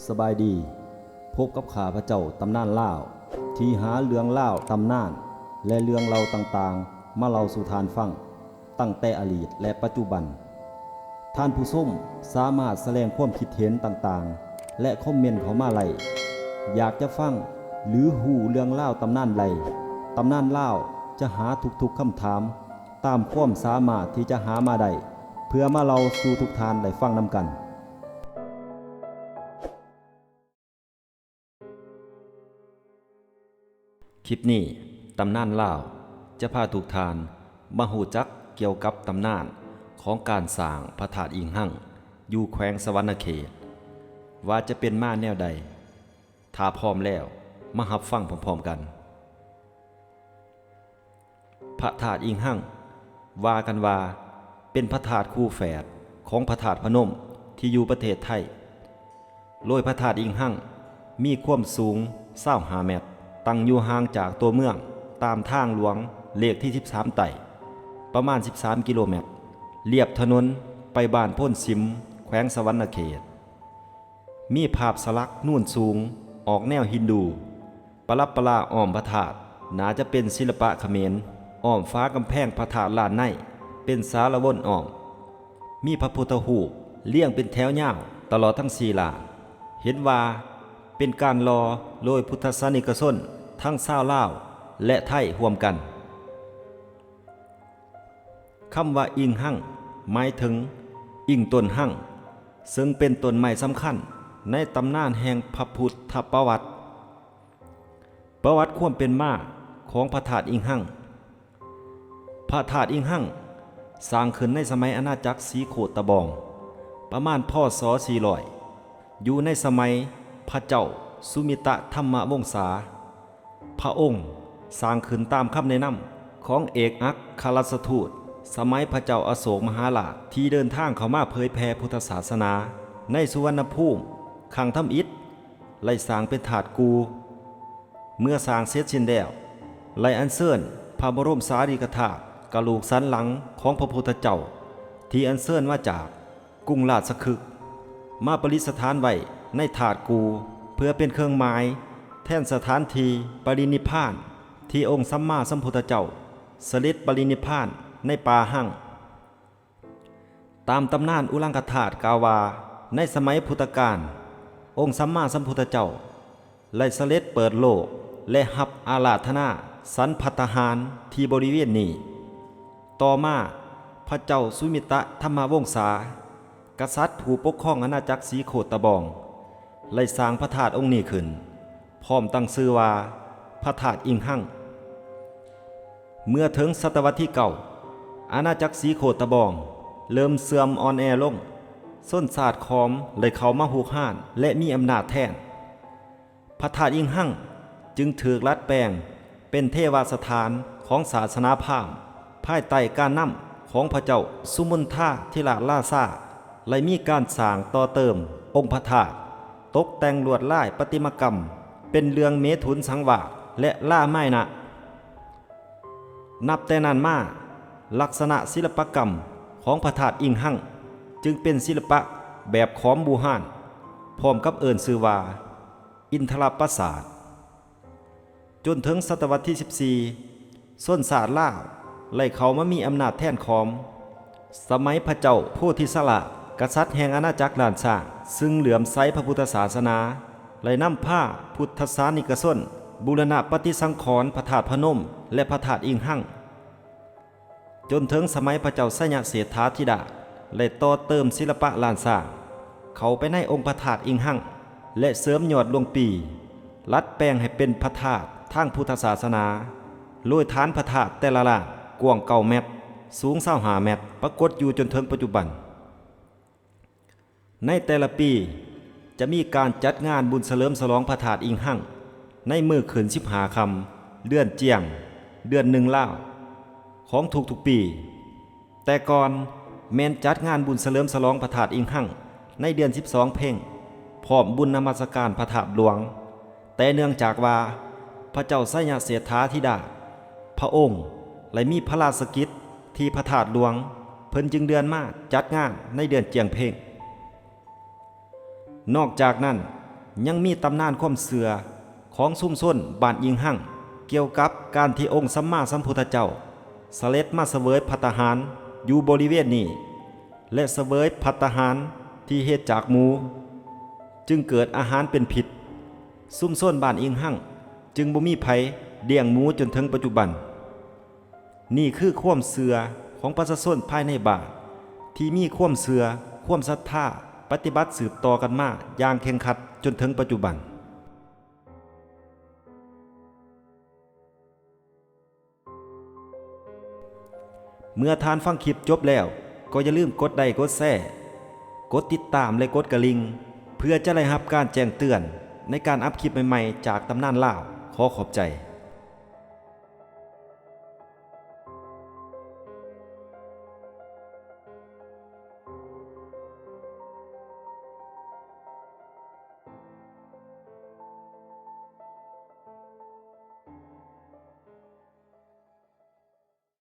สบายดีพบกับข้าพระเจ้าตำนานล่าวที่หาเรื่องล่าวตำนานและเรื่องเล่าต่างๆมาเล่าสู่ทานฟังตั้งแต่อดีตและปัจจุบันท่านผู้ชมสามารถแสดงความคิดเห็นต่างๆและคอมเมนต์เข้ามาไล่อยากจะฟังหรือหูเรื่องเล่าตำนานใดตำนานเล่าจะหาทุกๆคำถามตามความสามารถที่จะหามาได้เพื่อมาเล่าสู่ทุกท่านได้ฟังนำกันคลิปนี้ตำนานลาวจะพาทุกท่านมาหูจักเกี่ยวกับตำนานของการสร้างพระธาตุอิงหั่งอยู่แขวงสวรรณเขตว่าจะเป็นมาแนวใดถ้าพร้อมแล้วมารับฟังพร้อมๆกันพระธาตุอิงหั่งว่ากันว่าเป็นพระธาตุคู่แฝดของพระธาตุพนมที่อยู่ประเทศไทยโดยพระธาตุอิงหั่งมีความสูง25 เมตรตั้งอยู่ห่างจากตัวเมืองตามทางหลวงเลขที่13ไต่ประมาณ13กิโลเมตรเลียบถนนไปบ้านโพ้นสิมแขวงสวรรณเขตมีภาพสลักนูนสูงออกแนวฮินดูประลับประลาอ้อมพระธาตุน่าจะเป็นศิลปะเขมรอ้อมฟ้ากำแพงพระธาตุลานในเป็นสารวนอ้อมมีพระพุทธรูปเลี้ยงเป็นแถวยาวตลอดทั้ง4ลานเห็นว่าเป็นการรอโดยพุทธศาสนิกชนทั้งชาวลาวและไทยร่วมกันคำว่าอิงหั่งหมายถึงอิงต้นหั่งซึ่งเป็นต้นไม้สำคัญในตำนานแห่งพระพุทธประวัติความเป็นมาของพระธาตุอิงหั่งพระธาตุอิงหั่งสร้างขึ้นในสมัยอาณาจักรศรีโคตบองประมาณพ.ศ. 400อยู่ในสมัยพระเจ้าสุมิตะธรรมวงศาพระองค์สร้างขึ้นตามคำแนะนำของเอกอัครราชทูตสมัยพระเจ้าอโศกมหาราชที่เดินทางเข้ามาเผยแผ่พุทธศาสนาในสุวรรณภูมิขังทำอิฐไล่สร้างเป็นถาดกูเมื่อสร้างเสร็จสิ้นแล้วไล่อัญเชิญพระบรมสารีริกธาตุกะโหลกสันหลังของพระพุทธเจ้าที่อัญเชิญมาจากกรุงราชคฤห์มาประดิษฐานไว้ในถาดกูเพื่อเป็นเครื่องหมายแทนสถานที่ปรินิพพานที่องค์สัมมาสัมพุทธเจ้าเสด็จปรินิพพานในป่าหั่งตามตำนานอุลังคธาตุกล่าวว่าในสมัยพุทธกาลองค์สัมมาสัมพุทธเจ้าได้เสด็จเปิดโลกและรับอาราธนาสันภัตตาหารที่บริเวณนี้ต่อมาพระเจ้าสุมิตะธรรมวงศากษัตริย์ผู้ปกครองอาณาจักรศรีโคตบองได้สร้างพระธาตุองค์นี้ขึ้นพร้อมตั้งชื่อว่าพระธาตุอิงหั่งเมื่อถึงศตวรรษที่9อาณาจักรศรีโคตบองเริ่มเสื่อมอ่อนแอลงส้นศาสตร์ขอมเลยเข้ามาหุกห้านและมีอำนาจแทนพระธาตุอิงหั่งจึงถูกรัดแปลงเป็นเทวสถานของศาสนาพราหมณ์ภายใต้การนำของพระเจ้าสุมนทาธิราชราชาและมีการสร้างต่อเติมองค์พระธาตุตกแต่งลวดลายประติมากรรมเป็นเรืองเมถุนสังวาสและล่าไม้นะนับแต่นั้นมาลักษณะศิลปกรรมของพระธาตุอิงหั่งจึงเป็นศิลปะแบบขอมบูหานพร้อมกับเอิ้นชื่อว่าอินทรปราสาทจนถึงศตวรรษที่14ส้นศาสตร์ลาวไล่เขามามีอำนาจแทนขอมสมัยพระเจ้าโพธิสละกษัตริย์แห่งอาณาจักรล้านช้างซึ่งเหลื่อมใสพระพุทธศาสนาไล่นำผ้าพุทธศาสนิกชนบูรณะปฏิสังขรณ์พระธาตุพนมและพระธาตุอิงหั่งจนถึงสมัยพระเจ้าสยามเสถาธิดาและต่อเติมศิลปะล้านช้างเข้าไปในองค์พระธาตุอิงหั่งและเสริมยอดลงปีลัดแปลงให้เป็นพระธาตุทางพุทธศาสนาโดยฐานพระธาตุแต่ละล้านกว้าง9 เมตรสูง25 เมตรปรากฏอยู่จนถึงปัจจุบันในแต่ละปีจะมีการจัดงานบุญเฉลิมฉลองพระธาตุอิงหั่งในมื้อขึ้น15 ค่ำเดือนเจียงเดือน1ล่าวของทุกๆปีแต่ก่อนแม้นจัดงานบุญเฉลิมฉลองพระธาตุอิงหั่งในเดือน12 เพ็งพร้อมบุญนมัสการพระธาตุหลวงแต่เนื่องจากว่าพระเจ้าสยามเสถาธิดาพระองค์และมีพระราชกิจที่พระธาตุหลวงเพิ่นจึงเดือนมาจัดงานในเดือนเจียงเพ็ง นอกจากนั้น ยังมีตำนานความเสื่อของซุ่มซ่นบ้านอิงหั่งเกี่ยวกับการที่องค์สัมมาสัมพุทธเจ้าเสด็จมาเสวยภัตตาหารอยู่บริเวณนี้และเสวยภัตตาหารที่เฮ็ดจากหมูจึงเกิดอาหารเป็นพิษซุ่มซ่นบ้านอิงหั่งจึงบ่มีไผเลี้ยงหมูจนถึงปัจจุบันนี่คือความเสื่อของประชาชนภายในบ้านที่มีความเสื่อความศรัทธาปฏิบัติสืบต่อกันมาอย่างเคร่งครัดจนถึงปัจจุบันเมื่อทานฟังคลิปจบแล้วก็อย่าลืมกดไลค์กดแชร์กดติดตามและกดกระลิ่งเพื่อจะได้รับการแจ้งเตือนในการอัปคลิปใหม่ๆจากตำนานลาวขอขอบใจ